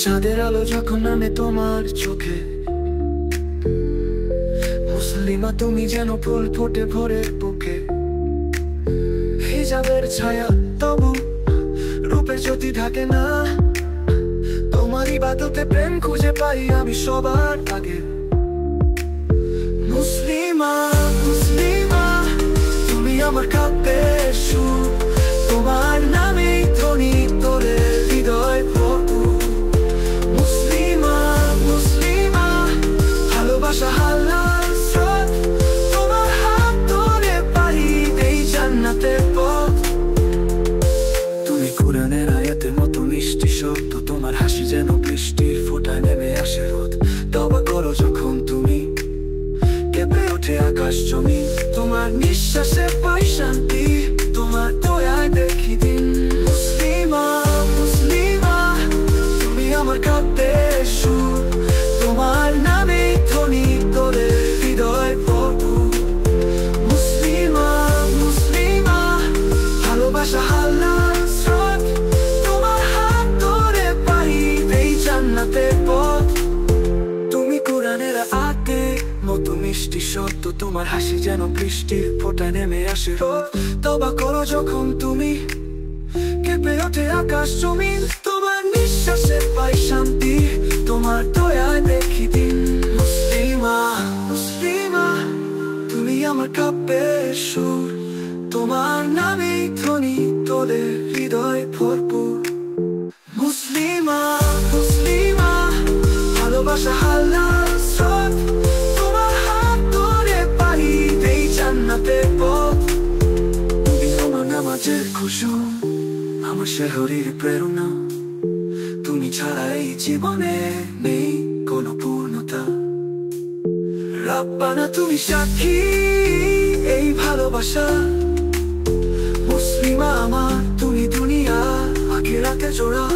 চাঁদের আলো যখন নামে তোমার চোখে, মুসলিমা তুমি যেন ফুল ফোটে ভোরের বুকে। হিজাবের ছায়া তবু রূপে যদি ঢাকে না, তোমার ইবাদতে প্রেম খুঁজে পাই আমি সবার আগে। মুসলিমা মুসলিমা তুমি আমার কাব্যের সুর, তোমার নামেই ধ্বনি তোলে হৃদয় ভরপুর। মুসলিমা মুসলিমা ভালোবাসা হালাল স্রোত, তোমার হাত ধরে পারি এই জান্নাতের পথ। তুমি কুরআনের আয়াতের মতো মিষ্টি শব্দ, তোমার হাসি যেন বৃষ্টির ফোঁটায় নেমে আসে রোদ। তওবা করো যখন তুমি, কেঁপে ওঠে আকাশ জমিন, তোমার নিঃশ্বাসে পাই শান্তি, তোমার দয়ায় দেখি দিন। মুসলিমা মুসলিমা তুমি আমার কাব্যের সুর, তোমার নামে ধ্বনি তোলে হৃদয় ভরপুর। মুসলিমা মুসলিমা ভালোবাসা হালাল স্রোত, তোমার হাত ধরে পাই এই জান্নাতের পথ। তুমি কুরআনের আয়াতে মতো মিষ্টি শব্দ, তোমার হাসি যেন বৃষ্টির ফোঁটায় নেমে আসে রোদ। তওবা করো যখন তুমি, কেঁপে ওঠে আকাশ জমিন, তোমার নিঃশ্বাসে পাই শান্তি, তোমার দয়ায় দেখি দিন। মুসলিমা মুসলিমা তুমি আমার কাব্যের সুর, তোমার নামেই ধ্বনি তোলে হৃদয় ভরপুর। মুসলিমা মুসলিমা ভালোবাসা হালাল স্রোত, তোমার হাত ধরে পাই এই জান্নাতের পথ। তুমি আমার নামাজের খুশু, আমার শহরের প্রেরণা, তুমি ছাড়া এই জীবনে নেই কোনো পূর্ণতা। রাব্বানা তুমি সাক্ষী এই ভালোবাসা, মুসলিমা আমার তুমি দুনিয়া আখিরাতে জোড়া।